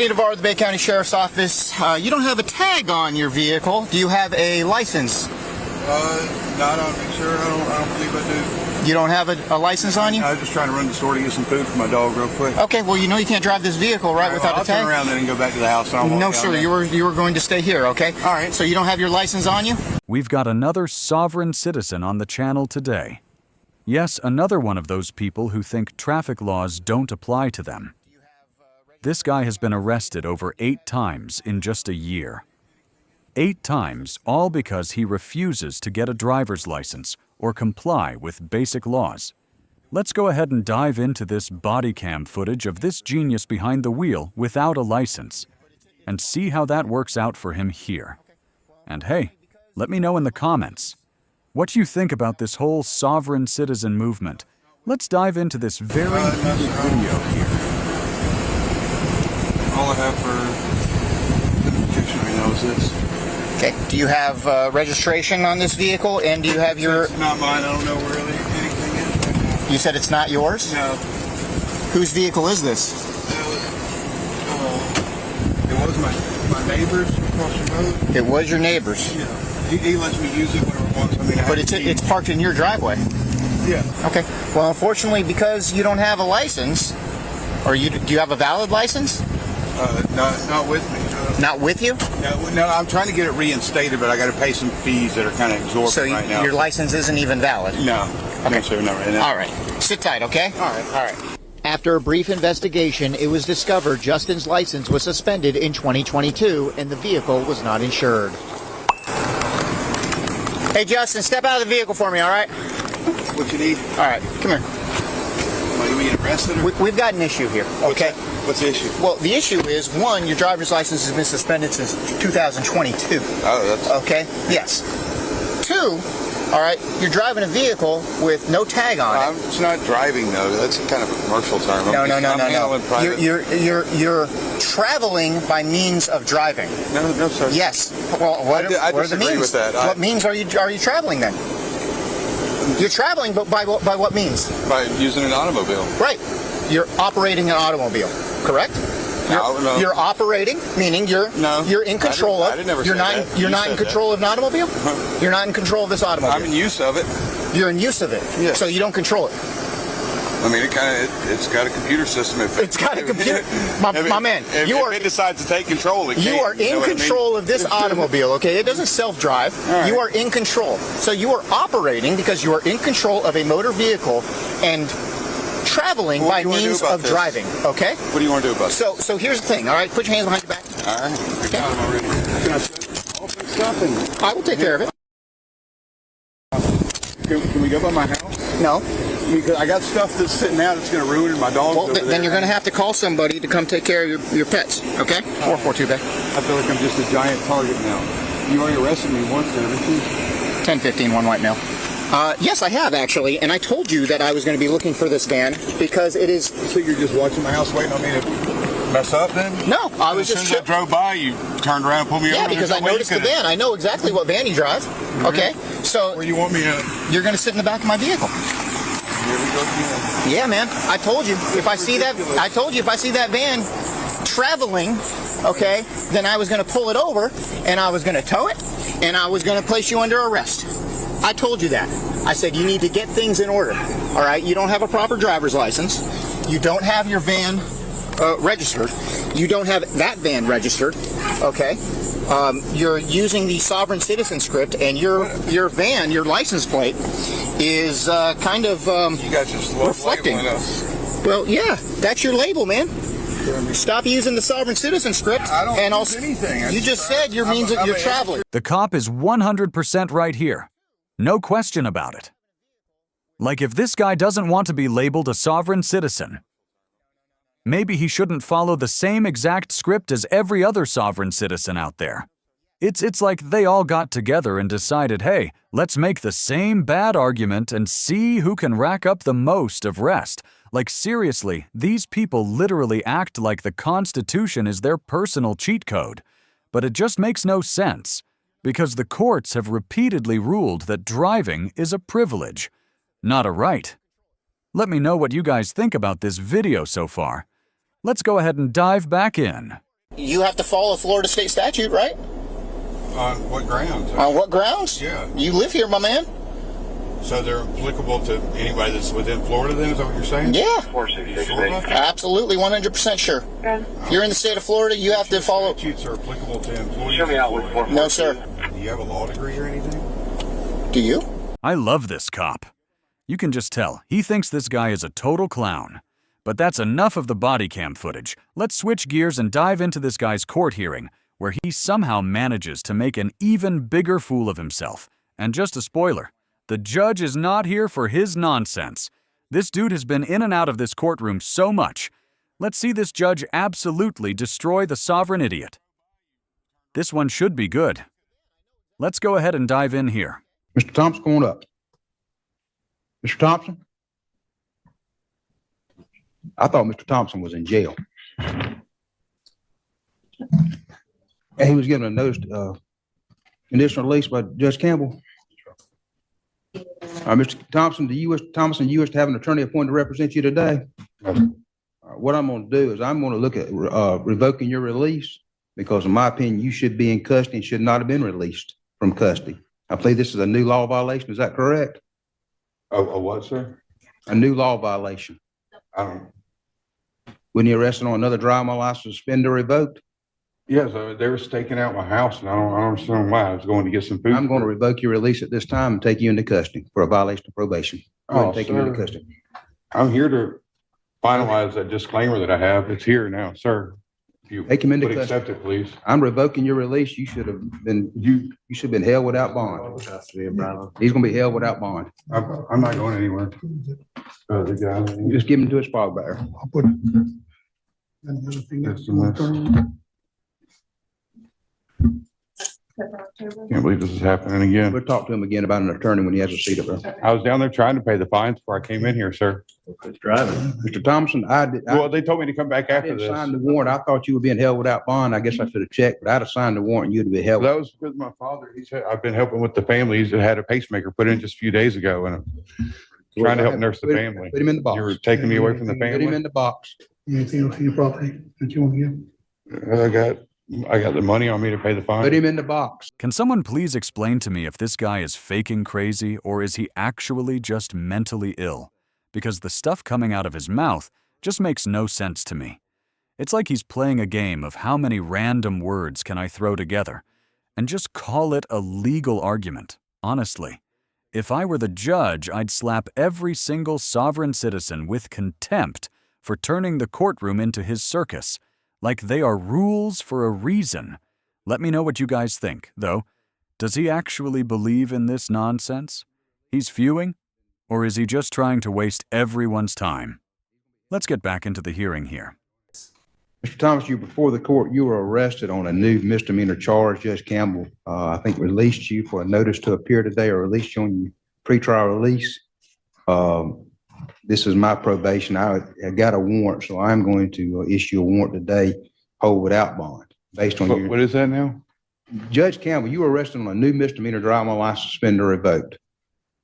Deputy Navarro of the Bay County Sheriff's Office. You don't have a tag on your vehicle. Do you have a license? Not on me, sir. I don't believe I do. You don't have a license on you? I was just trying to run to the store to get some food for my dog real quick. Okay, well, you know you can't drive this vehicle, right, without a tag? I'll turn around then and go back to the house. No, sir, you were going to stay here, okay? All right. So you don't have your license on you? We've got another sovereign citizen on the channel today. Yes, another one of those people who think traffic laws don't apply to them. This guy has been arrested over 8 times in just a year. 8 times, all because he refuses to get a driver's license or comply with basic laws. Let's go ahead and dive into this body cam footage of this genius behind the wheel without a license and see how that works out for him here. And hey, let me know in the comments what you think about this whole sovereign citizen movement. Let's dive into this very heated video here. All I have for identification right now is this. Okay. Do you have registration on this vehicle, and do you have your... It's not mine. I don't know where anything is right now. You said it's not yours? No. Whose vehicle is this? It was my neighbor's across the road. It was your neighbor's? Yeah. He lets me use it whenever he wants. I mean, but it's parked in your driveway? Yeah. Okay. Well, unfortunately, because you don't have a license, or do you have a valid license? Not with me. Not with you? No, I'm trying to get it reinstated, but I got to pay some fees that are kind of exorbitant right now. So your license isn't even valid? No. Okay. No, sir, not right now. All right. Sit tight, okay? All right. All right. After a brief investigation, it was discovered Justin's license was suspended in 2022 and the vehicle was not insured. Hey, Justin, step out of the vehicle for me, all right? What you need? All right, come here. Are you being arrested? We've got an issue here, okay? What's the issue? Well, the issue is, one, your driver's license has been suspended since 2022. Oh, that's... Okay? Yes. 2, all right, you're driving a vehicle with no tag on it. It's not driving, though. That's kind of a commercial term. No. You're traveling by means of driving. No, sir. Yes. Well, what are the means? With that. What means are you traveling then? You're traveling, but by what means? By using an automobile. Right. You're operating an automobile, correct? No. You're operating, meaning you're in control of. I didn't never you're say not. that. You're not in control of an automobile. You're not in control of this automobile. I'm in use of it. You're in use of it. Yes. So you don't control it. I mean, it's got a computer system. It's got a computer. My man, if it decides to take control, it you can. are in control of this automobile, okay? It doesn't self-drive. Right. You are in control. So you are operating because you are in control of a motor vehicle and traveling by means of driving, okay? What do you want to do about it? So here's the thing, all right? Put your hands behind your back. All right. Okay. I'm already. Can I set all this stuff and... I will take care of it. Can we go by my house? No. Because I got stuff that's sitting out that's going to ruin my dog. Well, then you're going to have to call somebody to come take care of your pets, okay? 442 back. I feel like I'm just a giant target now. You already arrested me once, haven't you? 1015, one white male. Yes, I have actually, and I told you that I was going to be looking for this van because it is... So you're just watching my house waiting on me to mess up then? No, I was just... As soon as I drove by, you turned around and pulled me over. Yeah, because I noticed the van. I know exactly what van you drive. Okay, so... Where you want me at? You're going to sit in the back of my vehicle. Here we go again. Yeah, man. I told you if I see that van traveling, okay, then I was going to pull it over and I was going to tow it and I was going to place you under arrest. I told you that. I said you need to get things in order. All right, you don't have a proper driver's license. You don't have your van registered. You don't have that van registered. Okay. You're using the sovereign citizen script, and your van, your license plate, is kind of you guys just reflecting. Well, yeah, that's your label, man. Stop using the sovereign citizen script. I don't and use anything. You just said your means that you're traveling. The cop is 100% right here. No question about it. Like if this guy doesn't want to be labeled a sovereign citizen, maybe he shouldn't follow the same exact script as every other sovereign citizen out there. It's like they all got together and decided, hey, let's make the same bad argument and see who can rack up the most of rest. Like seriously, these people literally act like the Constitution is their personal cheat code. But it just makes no sense, because the courts have repeatedly ruled that driving is a privilege, not a right. Let me know what you guys think about this video so far. Let's go ahead and dive back in. You have to follow Florida state statute, right? On what grounds? On what grounds? Yeah. You live here, my man. So they're applicable to anybody that's within Florida then, is that what you're saying? Yeah. You sure about that? Absolutely, 100% sure. If you're in the state of Florida, you have to follow. Statutes are applicable to employees. Show me out with Florida. No, sir. Do you have a law degree or anything? Do you? I love this cop. You can just tell, he thinks this guy is a total clown. But that's enough of the body cam footage. Let's switch gears and dive into this guy's court hearing, where he somehow manages to make an even bigger fool of himself. And just a spoiler, the judge is not here for his nonsense. This dude has been in and out of this courtroom so much. Let's see this judge absolutely destroy the sovereign idiot. This one should be good. Let's go ahead and dive in here. Mr. Thompson, come on up. Mr. Thompson? I thought Mr. Thompson was in jail. And he was given a notice, conditional release by Judge Campbell. Mr. Thompson, do you wish to have an attorney appointed to represent you today? What I'm going to do is I'm going to look at revoking your release because in my opinion, you should be in custody and should not have been released from custody. I believe this is a new law violation. Is that correct? A what, sir? A new law violation. I don't. When you arrested on another driving license, suspended or revoked? Yes, they were staking out my house, and I don't understand why. I was going to get some food. I'm going to revoke your release at this time and take you into custody for a violation of probation. Go ahead and take you into custody. I'm here to finalize that disclaimer that I have. It's here now, sir. If you Take him into would custody. accept it, please. I'm revoking your release. You should have been held without bond. He's going to be held without bond. I'm not going anywhere. The guy. You just give him to his file bearer. I'll put it. And the other thing That's is, the list. Can't believe this is happening again. We'll talk to him again about an attorney when he has a seat up there. I was down there trying to pay the fines before I came in here, sir. Mr. Thompson, Well, they told me to come back I after didn't this. sign the warrant. I thought you were being held without bond. I guess I should have checked, but I'd have signed the warrant and you'd be held. That was because my father, he said, I've been helping with the family. He's had a pacemaker put in just a few days ago, and I'm trying to help nurse the family. Put him in the box. You were taking me away from the Put him family. in the box. anything else in your property that you want to give? I got the money on me to pay the fine. Put him in the box. Can someone please explain to me if this guy is faking crazy or is he actually just mentally ill? Because the stuff coming out of his mouth just makes no sense to me. It's like he's playing a game of how many random words can I throw together and just call it a legal argument. Honestly, if I were the judge, I'd slap every single sovereign citizen with contempt for turning the courtroom into his circus. Like they are rules for a reason. Let me know what you guys think, though. Does he actually believe in this nonsense? He's fuming? Or is he just trying to waste everyone's time? Let's get back into the hearing here. Mr. Thomas, you before the court, you were arrested on a new misdemeanor charge. Judge Campbell, I think released you for a notice to appear today or released you on your pretrial release. This is my probation. I got a warrant, so I'm going to issue a warrant today, hold without bond, based on your. What is that now? Judge Campbell, you were arrested on a new misdemeanor driving license suspended or revoked.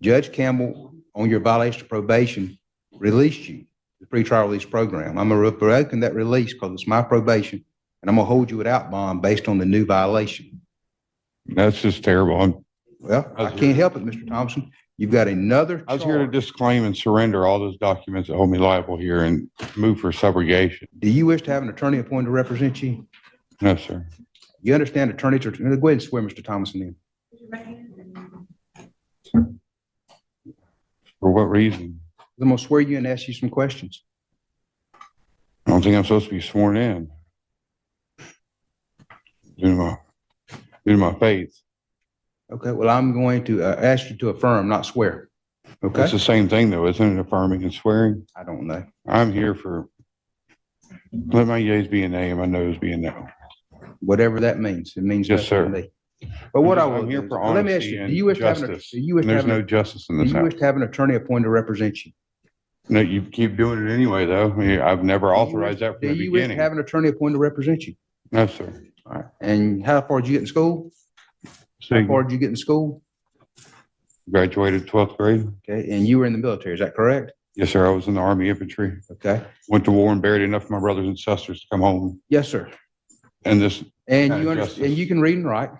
Judge Campbell, on your violation of probation, released you, the pretrial release program. I'm revoking that release because it's my probation, and I'm gonna hold you without bond based on the new violation. That's just terrible. Well, I can't help it, Mr. Thompson. You've got another I was here to charge. disclaim and surrender all those documents that hold me liable here and move for subrogation. Do you wish to have an attorney appointed to represent you? No, sir. You understand attorneys are, go ahead and swear Mr. Thomason in. For what reason? I'm gonna swear you and ask you some questions. I don't think I'm supposed to be sworn in. Due to my faith. Okay, well, I'm going to ask you to affirm, not swear. Okay? It's the same thing though, isn't it? Affirming and swearing. I don't know. I'm here for, let my yeas be a nay and my noes be a no. Whatever that means. It means Yes, nothing to sir. me. But what I I'm will here do is- for well, let me ask honesty you, do you wish and to have an, justice. do you wish to There's have no an, justice in do this you wish house. to have an attorney appointed to represent you? No, you keep doing it anyway though. I mean, I've never authorized that Do from the you wish to beginning. have an attorney appointed to represent you? No, sir. All right. And how far did you get in school? How far did you get in school? Graduated 12th grade. Okay, and you were in the military, is that correct? Yes, sir. I was in the Army infantry. Okay. Went to war and buried enough of my brothers and sisters to come home. Yes, sir. And this, And Kind you of understand, and justice. you can read and write.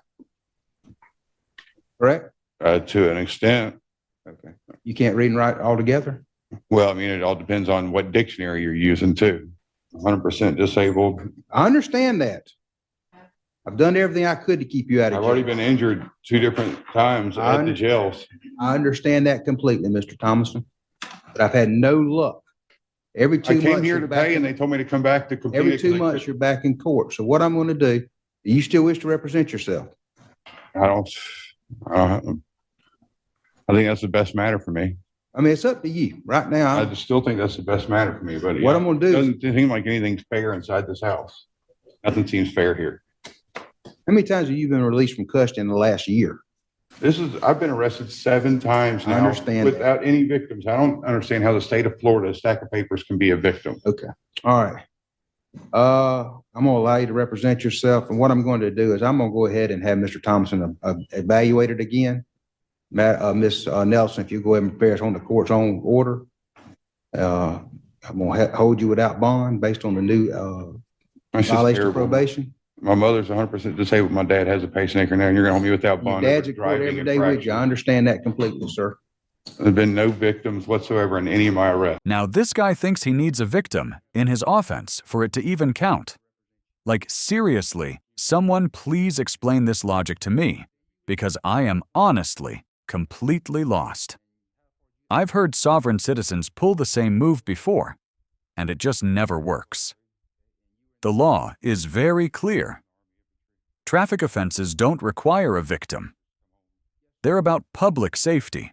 Correct? to an extent, Okay. You can't read and write altogether? well, I mean, it all depends on what dictionary you're using too. 100% disabled. I understand that. I've done everything I could to keep you out I've of already jail. been injured 2 different times at the jails. I understand that completely, Mr. Thomason, but I've had no luck. Every I 2 came months, here you're back today and they in, told me to come back to complete every it. 2 'cause I months, couldn't- you're back in court. So what I'm going to do, do you still wish to represent yourself? I don't, I think that's the best matter for me. I mean, it's up to you. Right now, I just still think that's the best matter for me, but What I'm gonna do it is- doesn't seem like anything's fair inside this house. Nothing seems fair here. how many times have you been released from custody in the last year? I've been arrested 7 times I now understand that. without any victims. I don't understand how the state of Florida, a stack of papers, can be a victim. Okay, all right. I'm gonna allow you to represent yourself, and what I'm going to do is I'm gonna go ahead and have Mr. Thompson evaluated again. Ms. Nelson, if you go ahead and prepare us on the court's own order, I'm gonna hold you without bond based on the new That's just violation of terrible. probation. My mother's 100% disabled. My dad has a pacemaker now, and you're gonna hold me without Your bond. dad's over at court driving every day with you. I infraction. understand that completely, sir. There've been no victims whatsoever in any of my arrests. Now, this guy thinks he needs a victim in his offense for it to even count. Like, seriously, someone please explain this logic to me, because I am honestly completely lost. I've heard sovereign citizens pull the same move before, and it just never works. The law is very clear. Traffic offenses don't require a victim. They're about public safety,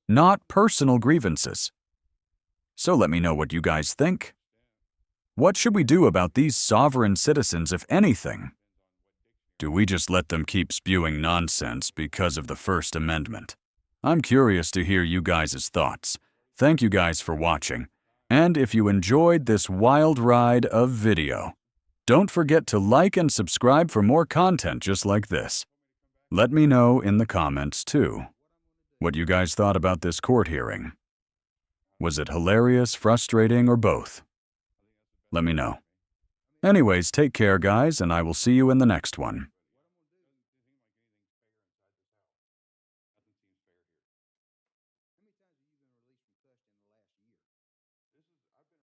not personal grievances. So let me know what you guys think. What should we do about these sovereign citizens, if anything? Do we just let them keep spewing nonsense because of the First Amendment? I'm curious to hear you guys' thoughts. Thank you guys for watching. And if you enjoyed this wild ride of video, don't forget to like and subscribe for more content just like this. Let me know in the comments too what you guys thought about this court hearing. Was it hilarious, frustrating, or both? Let me know. Anyways, take care, guys, and I will see you in the next one.